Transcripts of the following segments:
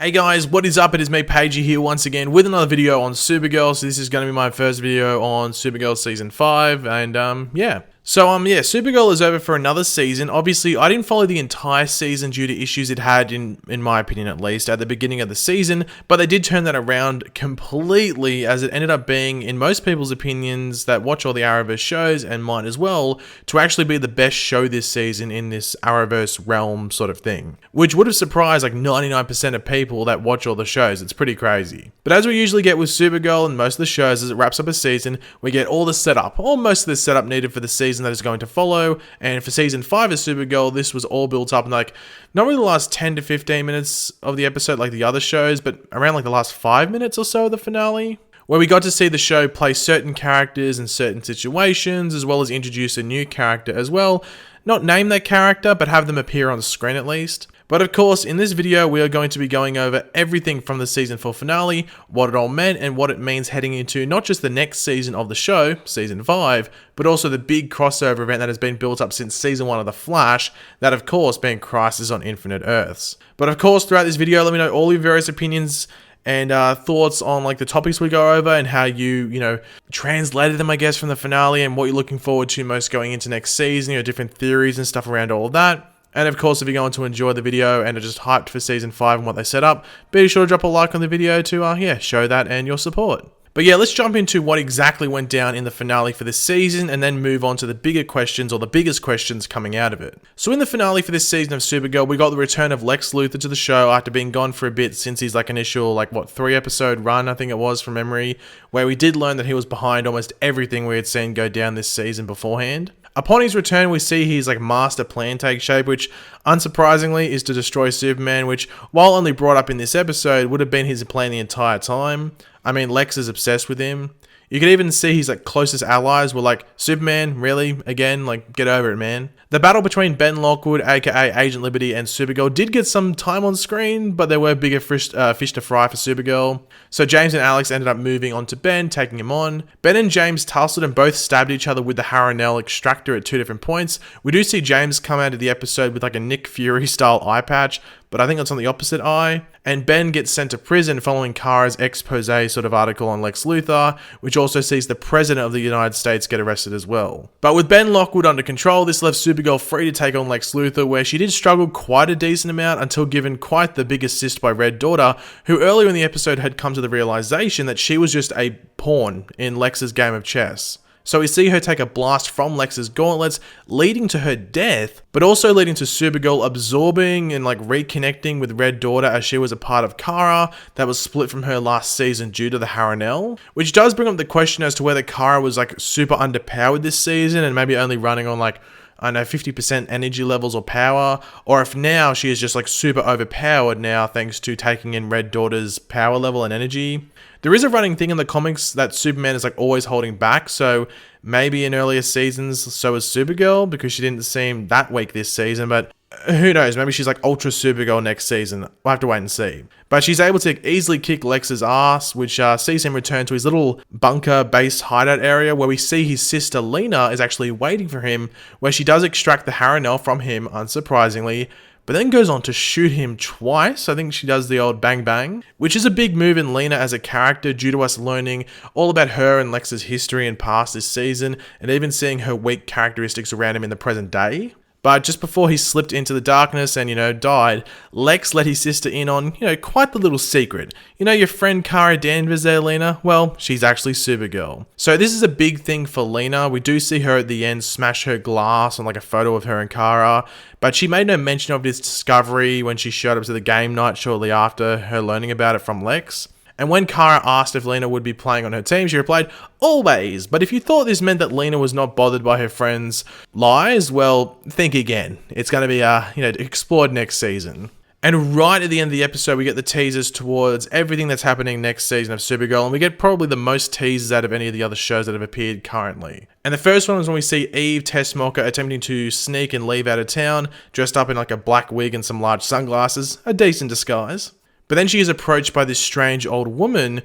Hey guys, what is up? It is me, Pagey, here once again with another video on Supergirl. So this is going to be my first video on Supergirl Season 5, and Supergirl is over for another season. Obviously, I didn't follow the entire season due to issues it had, in my opinion at least, at the beginning of the season, but they did turn that around completely, as it ended up being, in most people's opinions that watch all the Arrowverse shows, and mine as well, to actually be the best show this season in this Arrowverse realm sort of thing, which would have surprised like 99% of people that watch all the shows. It's pretty crazy. But as we usually get with Supergirl and most of the shows, as it wraps up a season, we get all the setup, or most of the setup needed for the season that is going to follow. And for season 5 of Supergirl, this was all built up in like not really the last 10 to 15 minutes of the episode like the other shows, but around like the last 5 minutes or so of the finale, where we got to see the show play certain characters in certain situations, as well as introduce a new character as well. Not name that character, but have them appear on the screen at least. But of course, in this video, we are going to be going over everything from the season 4 finale, what it all meant, and what it means heading into not just the next season of the show, season 5, but also the big crossover event that has been built up since season 1 of The Flash, that of course being Crisis on Infinite Earths. But of course, throughout this video, let me know all your various opinions and thoughts on like the topics we go over and how you translated them, I guess, from the finale, and what you're looking forward to most going into next season, different theories and stuff around all of that. And of course, if you're going to enjoy the video and are just hyped for season 5 and what they set up, be sure to drop a like on the video to show that and your support. But yeah, let's jump into what exactly went down in the finale for this season, and then move on to the bigger questions, or the biggest questions coming out of it. So in the finale for this season of Supergirl, we got the return of Lex Luthor to the show after being gone for a bit since his initial 3-episode run, I think it was, from memory, where we did learn that he was behind almost everything we had seen go down this season beforehand. Upon his return, we see his master plan take shape, which unsurprisingly is to destroy Superman, which, while only brought up in this episode, would have been his plan the entire time. I mean, Lex is obsessed with him. You could even see his closest allies were like, Superman, really? Again? Get over it, man. The battle between Ben Lockwood, aka Agent Liberty, and Supergirl did get some time on screen, but there were bigger fish to fry for Supergirl. So James and Alex ended up moving on to Ben, taking him on. Ben and James tussled and both stabbed each other with the Harronell extractor at 2 different points. We do see James come out of the episode with a Nick Fury style eye patch, but I think it's on the opposite eye. And Ben gets sent to prison following Kara's expose sort of article on Lex Luthor, which also sees the President of the United States get arrested as well. But with Ben Lockwood under control, this left Supergirl free to take on Lex Luthor, where she did struggle quite a decent amount until given quite the big assist by Red Daughter, who earlier in the episode had come to the realization that she was just a pawn in Lex's game of chess. So we see her take a blast from Lex's gauntlets, leading to her death, but also leading to Supergirl absorbing and reconnecting with Red Daughter, as she was a part of Kara that was split from her last season due to the Harronell, which does bring up the question as to whether Kara was super underpowered this season and maybe only running on 50% energy levels or power, or if now she is just super overpowered now thanks to taking in Red Daughter's power level and energy. There is a running thing in the comics that Superman is always holding back, so maybe in earlier seasons so is Supergirl, because she didn't seem that weak this season, but who knows, maybe she's Ultra Supergirl next season. We'll have to wait and see. But she's able to easily kick Lex's ass, which sees him return to his little bunker base hideout area, where we see his sister Lena is actually waiting for him, where she does extract the Harronell from him, unsurprisingly, but then goes on to shoot him twice. I think she does the old bang bang, which is a big move in Lena as a character, due to us learning all about her and Lex's history and past this season, and even seeing her weak characteristics around him in the present day. But just before he slipped into the darkness and, died, Lex let his sister in on, quite the little secret. Your friend Kara Danvers there, Lena? Well, she's actually Supergirl. So this is a big thing for Lena. We do see her at the end smash her glass on a photo of her and Kara, but she made no mention of this discovery when she showed up to the game night shortly after her learning about it from Lex. And when Kara asked if Lena would be playing on her team, she replied, "Always." But if you thought this meant that Lena was not bothered by her friends' lies, well, think again. It's going to be, explored next season. And right at the end of the episode, we get the teasers towards everything that's happening next season of Supergirl, and we get probably the most teasers out of any of the other shows that have appeared currently. And the first one is when we see Eve Tessmacher attempting to sneak and leave out of town, dressed up in a black wig and some large sunglasses, a decent disguise. But then she is approached by this strange old woman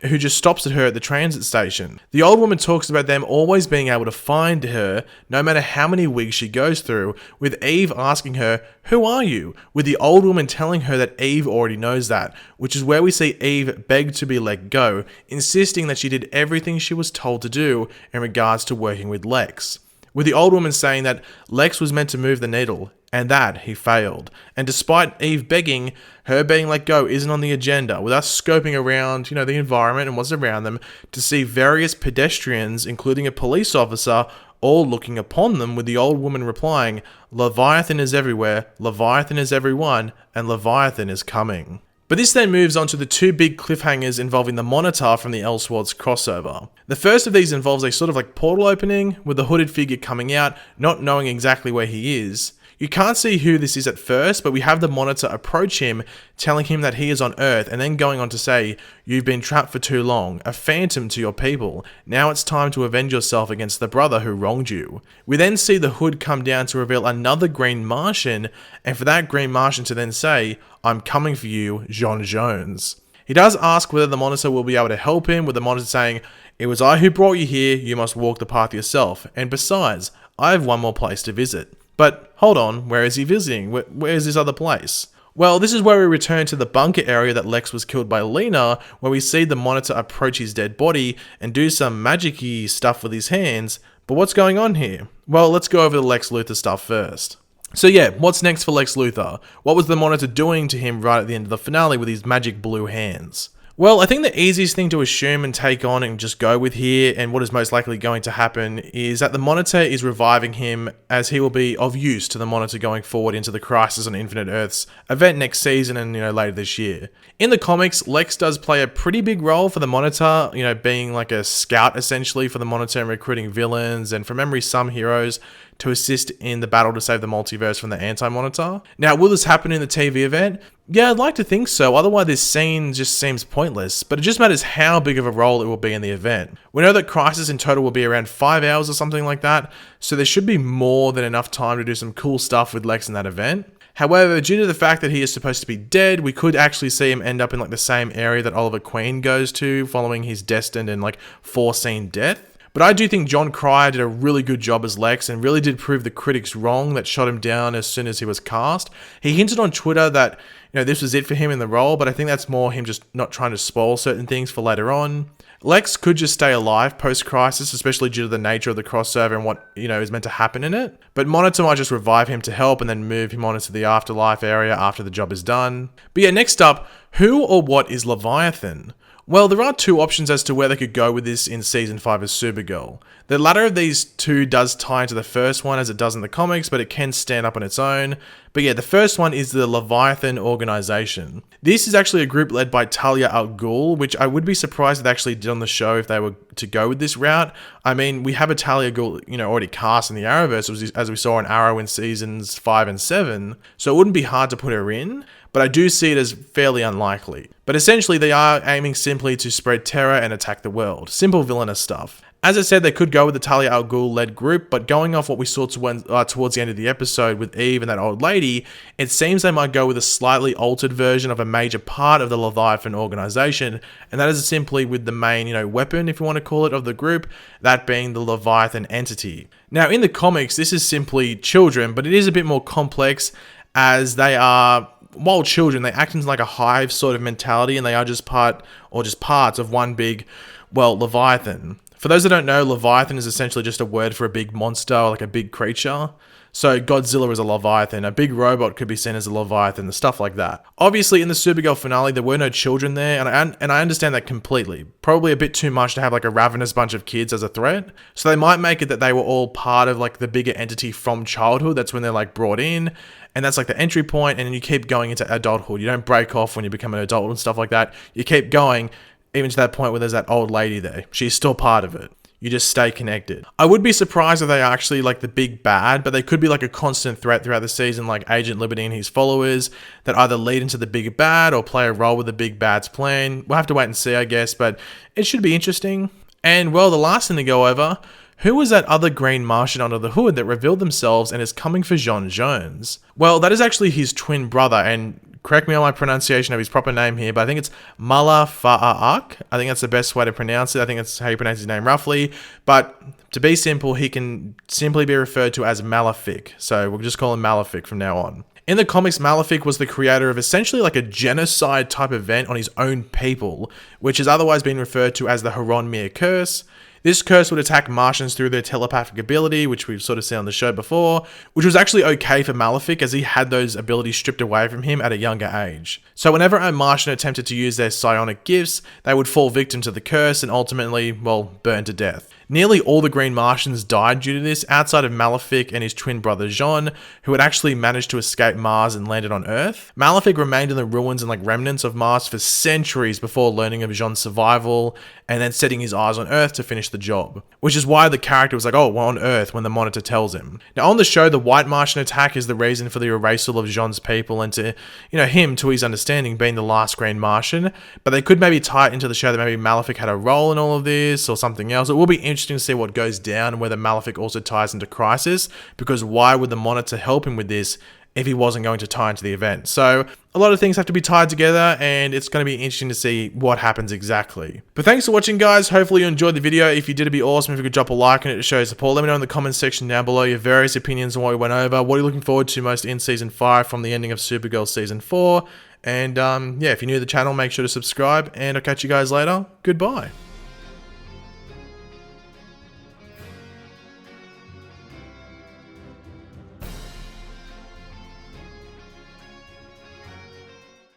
who just stops at her at the transit station. The old woman talks about them always being able to find her no matter how many wigs she goes through, with Eve asking her, "Who are you?" with the old woman telling her that Eve already knows that, which is where we see Eve beg to be let go, insisting that she did everything she was told to do in regards to working with Lex. With the old woman saying that Lex was meant to move the needle, and that he failed. And despite Eve begging, her being let go isn't on the agenda, with us scoping around, the environment and what's around them to see various pedestrians, including a police officer, all looking upon them, with the old woman replying, "Leviathan is everywhere, Leviathan is everyone, and Leviathan is coming." But this then moves on to the two big cliffhangers involving the Monitor from the Elseworlds crossover. The first of these involves a sort of like portal opening, with the hooded figure coming out, not knowing exactly where he is. You can't see who this is at first, but we have the Monitor approach him, telling him that he is on Earth, and then going on to say, "You've been trapped for too long, a phantom to your people. Now it's time to avenge yourself against the brother who wronged you." We then see the hood come down to reveal another Green Martian, and for that Green Martian to then say, "I'm coming for you, John Jones." He does ask whether the Monitor will be able to help him, with the Monitor saying, "It was I who brought you here, you must walk the path yourself, and besides, I have one more place to visit." But hold on, where is he visiting? Where is this other place? Well, this is where we return to the bunker area that Lex was killed by Lena, where we see the Monitor approach his dead body and do some magic-y stuff with his hands. But what's going on here? Well, let's go over the Lex Luthor stuff first. So yeah, what's next for Lex Luthor? What was the Monitor doing to him right at the end of the finale with his magic blue hands? Well, I think the easiest thing to assume and take on and just go with here, and what is most likely going to happen, is that the Monitor is reviving him, as he will be of use to the Monitor going forward into the Crisis on Infinite Earths event next season and later this year. In the comics, Lex does play a pretty big role for the Monitor, being like a scout essentially for the Monitor and recruiting villains and, from memory, some heroes to assist in the battle to save the multiverse from the Anti-Monitor. Now, will this happen in the TV event? Yeah, I'd like to think so, otherwise this scene just seems pointless, but it just matters how big of a role it will be in the event. We know that Crisis in total will be around 5 hours or something like that, so there should be more than enough time to do some cool stuff with Lex in that event. However, due to the fact that he is supposed to be dead, we could actually see him end up in the same area that Oliver Queen goes to following his destined and foreseen death. But I do think John Cryer did a really good job as Lex and really did prove the critics wrong that shot him down as soon as he was cast. He hinted on Twitter that, this was it for him in the role, but I think that's more him just not trying to spoil certain things for later on. Lex could just stay alive post-Crisis, especially due to the nature of the crossover and what, is meant to happen in it. But Monitor might just revive him to help and then move him on into the afterlife area after the job is done. But yeah, next up, who or what is Leviathan? Well, there are two options as to where they could go with this in Season 5 of Supergirl. The latter of these two does tie into the first one as it does in the comics, but it can stand up on its own. But yeah, the first one is the Leviathan organization. This is actually a group led by Talia al Ghul, which I would be surprised they actually did on the show if they were to go with this route. I mean, we have a Talia al Ghul, already cast in the Arrowverse, as we saw in Arrow in Seasons 5 and 7, so it wouldn't be hard to put her in. But I do see it as fairly unlikely. But essentially, they are aiming simply to spread terror and attack the world. Simple villainous stuff. As I said, they could go with the Talia al Ghul-led group, but going off what we saw towards the end of the episode with Eve and that old lady, it seems they might go with a slightly altered version of a major part of the Leviathan organization, and that is simply with the main, weapon, if you want to call it, of the group, that being the Leviathan entity. Now, in the comics, this is simply children, but it is a bit more complex, as they are... While children, they act in a hive sort of mentality, and they are just parts of one big, Leviathan. For those that don't know, Leviathan is essentially just a word for a big monster, or a big creature. So Godzilla is a Leviathan, a big robot could be seen as a Leviathan, stuff like that. Obviously, in the Supergirl finale, there were no children there, and I understand that completely. Probably a bit too much to have a ravenous bunch of kids as a threat. So they might make it that they were all part of the bigger entity from childhood. That's when they're brought in. And that's the entry point, and then you keep going into adulthood. You don't break off when you become an adult and stuff like that. You keep going, even to that point where there's that old lady there. She's still part of it. You just stay connected. I would be surprised if they are actually the big bad, but they could be a constant threat throughout the season, like Agent Liberty and his followers, that either lead into the big bad or play a role with the big bad's plan. We'll have to wait and see, I guess, but it should be interesting. And well, the last thing to go over, Who was that other green Martian under the hood that revealed themselves and is coming for J'onn J'onzz? Well, that is actually his twin brother, and correct me on my pronunciation of his proper name here, but I think it's Malefic. I think that's the best way to pronounce it. I think that's how you pronounce his name roughly. But to be simple, he can simply be referred to as Malefic. So we'll just call him Malefic from now on. In the comics, Malefic was the creator of essentially like a genocide type event on his own people, which has otherwise been referred to as the Haron curse. This curse would attack Martians through their telepathic ability, which we've sort of seen on the show before, which was actually okay for Malefic as he had those abilities stripped away from him at a younger age. So whenever a Martian attempted to use their psionic gifts, they would fall victim to the curse and ultimately, well, burn to death. Nearly all the Green Martians died due to this, outside of Malefic and his twin brother J'onn, who had actually managed to escape Mars and landed on Earth. Malefic remained in the ruins and like remnants of Mars for centuries before learning of J'onn's survival and then setting his eyes on Earth to finish the job. Which is why the character was like, oh, we're on Earth when the monitor tells him. Now on the show, the White Martian attack is the reason for the erasal of J'onn's people and to, him, to his understanding, being the last Green Martian. But they could maybe tie it into the show that maybe Malefic had a role in all of this or something else. It will be interesting to see what goes down and whether Malefic also ties into Crisis, because why would the Monitor help him with this if he wasn't going to tie into the event? So a lot of things have to be tied together, and it's going to be interesting to see what happens exactly. But thanks for watching, guys. Hopefully you enjoyed the video. If you did, it'd be awesome if you could drop a like on it to show support. Let me know in the comments section down below your various opinions on what we went over. What are you looking forward to most in Season 5 from the ending of Supergirl Season 4? And yeah, if you're new to the channel, make sure to subscribe, and I'll catch you guys later. Goodbye.